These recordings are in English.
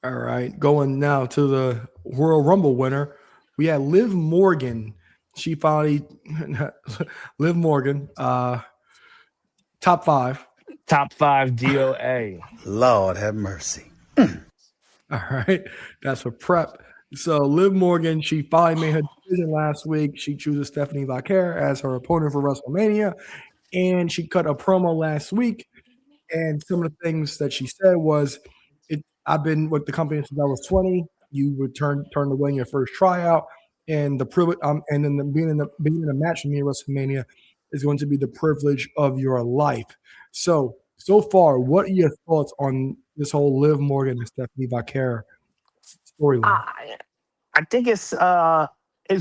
All right, going now to the Royal Rumble winner. We had Liv Morgan. She finally, Liv Morgan, top five. Top five DOA. Lord have mercy. All right, that's for prep. So Liv Morgan, she finally made her decision last week. She chooses Stephanie Vaquer as her opponent for WrestleMania, and she cut a promo last week. And some of the things that she said was, I've been with the company since I was 20. You would turn away in your first tryout, and the privilege, and then being in a match with me at WrestleMania is going to be the privilege of your life. So far, what are your thoughts on this whole Liv Morgan and Stephanie Vaquer storyline? I I think it's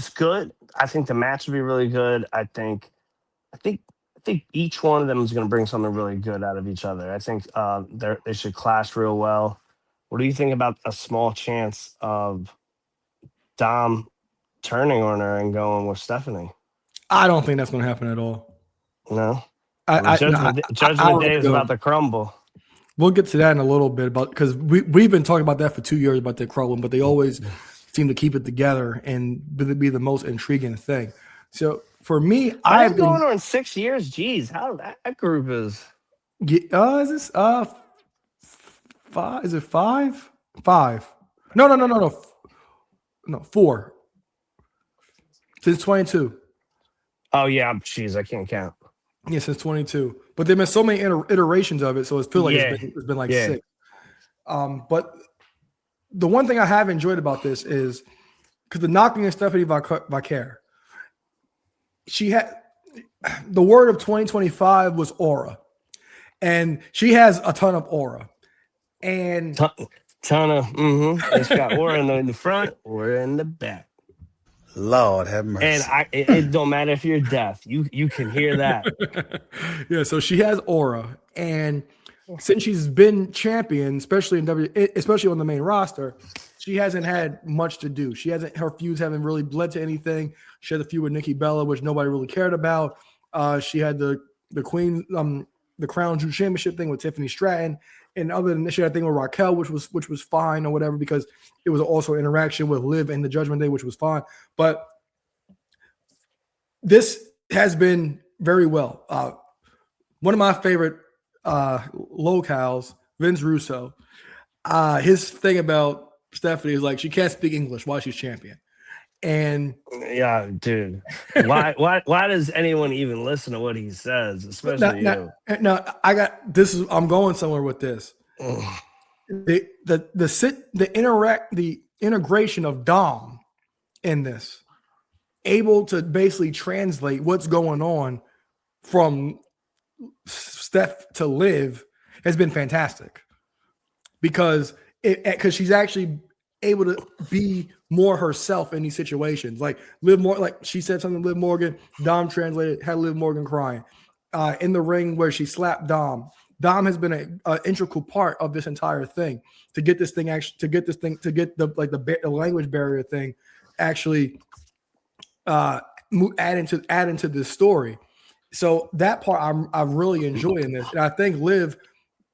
good. I think the match will be really good. I think I think each one of them is going to bring something really good out of each other. I think they should clash real well. What do you think about a small chance of Dom turning on her and going with Stephanie? I don't think that's going to happen at all. No. I mean, I, no, I Judgment don't Day think is it'll. about to crumble. We'll get to that in a little bit, but because we've been talking about that for 2 years about their problem, but they always seem to keep it together and be the most intriguing thing. So for me, That's I've going been. on 6 years. Jeez, how that group is. Is this five? Is it five? Five? No, four since 22. Oh yeah, jeez, I can't count. Yeah, since 22. But there've been so many iterations of it, so it feels like Yeah, it's been like yeah. six. But the one thing I have enjoyed about this is because the knocking of Stephanie Vaquer, she had the word of 2025 was aura, and she has a ton of aura. And Ton, ton of It's got or in the front or in the back. Lord have And mercy. it don't matter if you're deaf. You can hear that. yeah, so she has aura, and since she's been champion, especially on the main roster, she hasn't had much to do. Her feuds haven't really led to anything. She had a feud with Nikki Bella, which nobody really cared about. She had the Queen the Crown Jewel Championship thing with Tiffany Stratton, and other than that, she had a thing with Raquel, which was fine or whatever because it was also interaction with Liv and the Judgment Day, which was fine. But this has been very well. One of my favorite locales, Vince Russo. His thing about Stephanie is like she can't speak English while she's champion, and Yeah, dude. Why does anyone even listen to what he says, now, especially now, you? now I got this. I'm going somewhere with this. Ugh. The integration of Dom in this, able to basically translate what's going on from Steph to Liv has been fantastic because she's actually able to be more herself in these situations. Like she said something to Liv Morgan, Dom translated, had Liv Morgan crying. In the ring where she slapped Dom. Dom has been an integral part of this entire thing to get the language barrier thing actually add into this story. So that part I'm really enjoying this, and I think Liv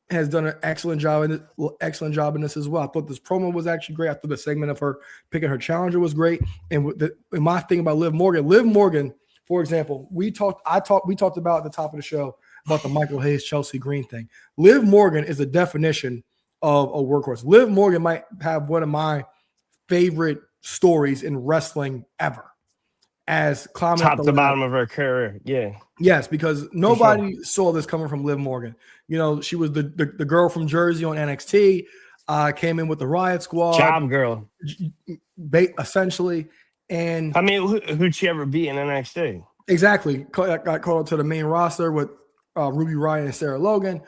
has done an excellent job in this as well. I thought this promo was actually great. I thought the segment of her picking her challenger was great. And my thing about Liv Morgan, for example, we talked about at the top of the show about the Michael Hayes Chelsea Green thing. Liv Morgan is the definition of a workhorse. Liv Morgan might have one of my favorite stories in wrestling ever, as climbing up Top the to ladder. bottom of her career. Yeah. Yes, because For sure. nobody saw this coming from Liv Morgan. She was the girl from Jersey on NXT, came in with the Riot Squad, Job girl. essentially, and I mean, who'd she ever be in NXT? exactly got called up to the main roster with Ruby Riott and Sarah Logan.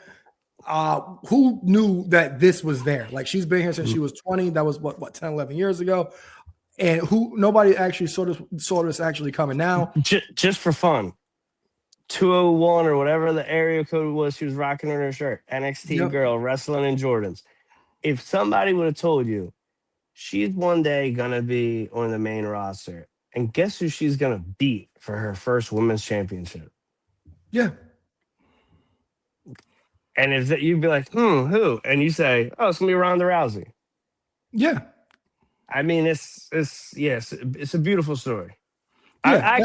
Who knew that this was there? Like she's been here since she was 20. That was what 10, 11 years ago, and nobody actually saw this actually coming. Now, Just for fun. 201 or whatever the area code was she was rocking on her shirt. NXT yep. girl wrestling in Jordans. If somebody would have told you she's one day gonna be on the main roster, and guess who she's gonna beat for her first women's championship? Yeah. And if that you'd be like, who? And you say, oh, it's gonna be Ronda Rousey. Yeah. I mean, it's a beautiful story. Yeah.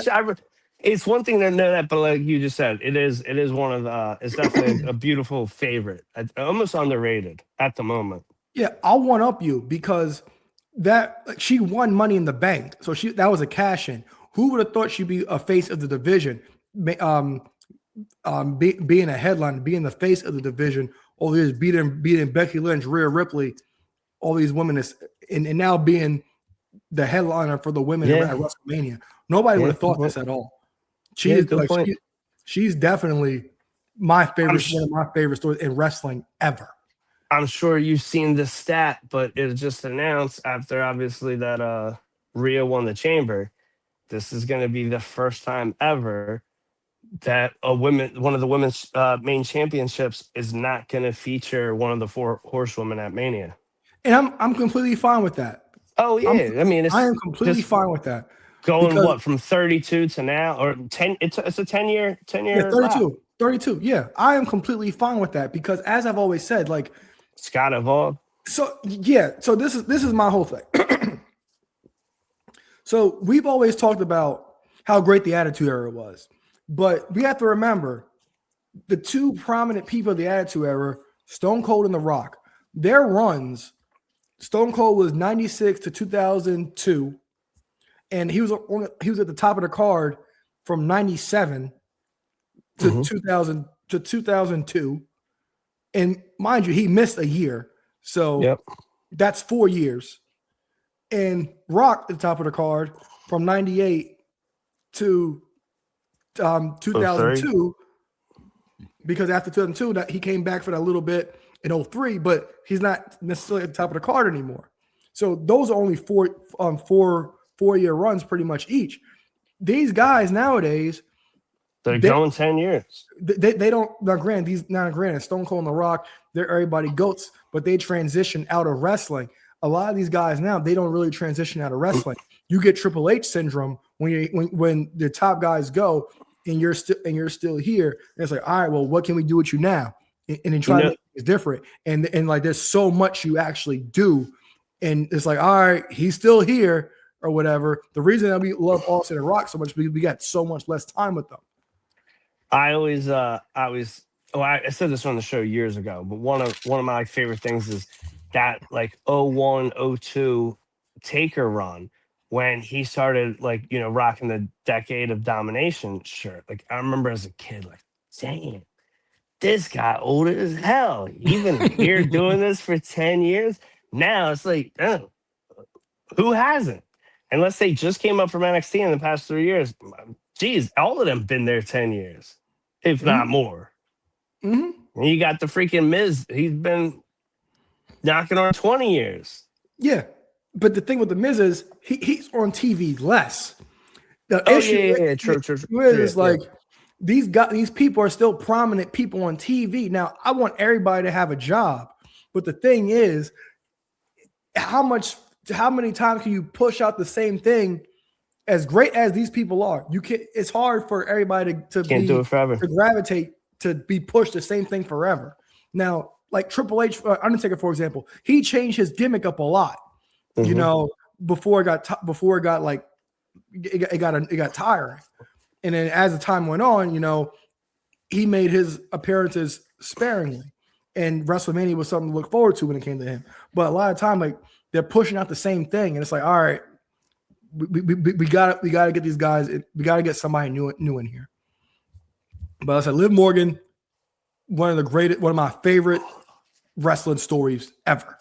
It's one thing to know that, but like you just said, it is one of the. It's definitely a beautiful favorite, almost underrated at the moment. Yeah, I'll one up you because that like, she won Money in the Bank, so that was a cash in. Who would have thought she'd be a face of the division, being a headline, being the face of the division, all these beating Becky Lynch, Rhea Ripley, all these women, and now being the headliner for the women at WrestleMania. Nobody would have thought this at all. She's definitely my favorite, one of my favorite stories in wrestling ever. I'm sure you've seen this stat, but it was just announced after obviously that Rhea won the Chamber. This is going to be the first time ever that one of the women's main championships is not going to feature one of the 4 horsewomen at Mania. And I'm completely fine with that. Oh yeah, I am completely fine with that. Going from 32 to now, or 10? It's a 10-year. Yeah, 32. 32. Yeah, I am completely fine with that because, as I've always said, like Scott evolved. So yeah, so this is my whole thing. So we've always talked about how great the Attitude Era was, but we have to remember the 2 prominent people of the Attitude Era, Stone Cold and The Rock. Their runs, Stone Cold was 96 to 2002, and he was at the top of the card from 97 to 2000 to 2002. And mind you, he missed a year. So that's 4 years. And Rock at the top of the card from 98 to 2002. Because after 2002, that he came back for that little bit in 03, but he's not necessarily at the top of the card anymore. So those are only four-year runs pretty much each. These guys nowadays, they're going 10 years. They don't. Now, granted, Stone Cold and The Rock, they're everybody goats, but they transition out of wrestling. A lot of these guys now, they don't really transition out of wrestling. You get Triple H syndrome when the top guys go, and you're still here. And it's like, all right, well, what can we do with you now? And then try to make things different. And like, there's so much you actually do, and it's like, all right, he's still here or whatever. The reason that we love Austin and Rock so much because we got so much less time with them. I said this on the show years ago, but one of my favorite things is that like 01, 02 Taker run when he started rocking the Decade of Domination shirt. Like I remember as a kid, like, dang, this guy old as hell. He's been here doing this for 10 years. Now it's like, who hasn't? Unless they just came up from NXT in the past 3 years. Geez, all of them been there 10 years, if not more. Mm-hmm. And you got the freaking Miz. He's been knocking on 20 years. Yeah. But the thing with the Miz is he's on TV less. The issue is like these people are still prominent people on TV. Now, I want everybody to have a job. But the thing is, how many times can you push out the same thing? As great as these people are, it's hard for everybody to do it forever. To gravitate to be pushed the same thing forever. Now, like Triple H, Undertaker, for example, he changed his gimmick up a lot. Mm-hmm. Before it got tiring, and then as the time went on, he made his appearances sparingly, and WrestleMania was something to look forward to when it came to him. But a lot of time, like they're pushing out the same thing, and it's like, all right. We got to get these guys. We got to get somebody new in here. But I said, Liv Morgan, one of my favorite wrestling stories ever.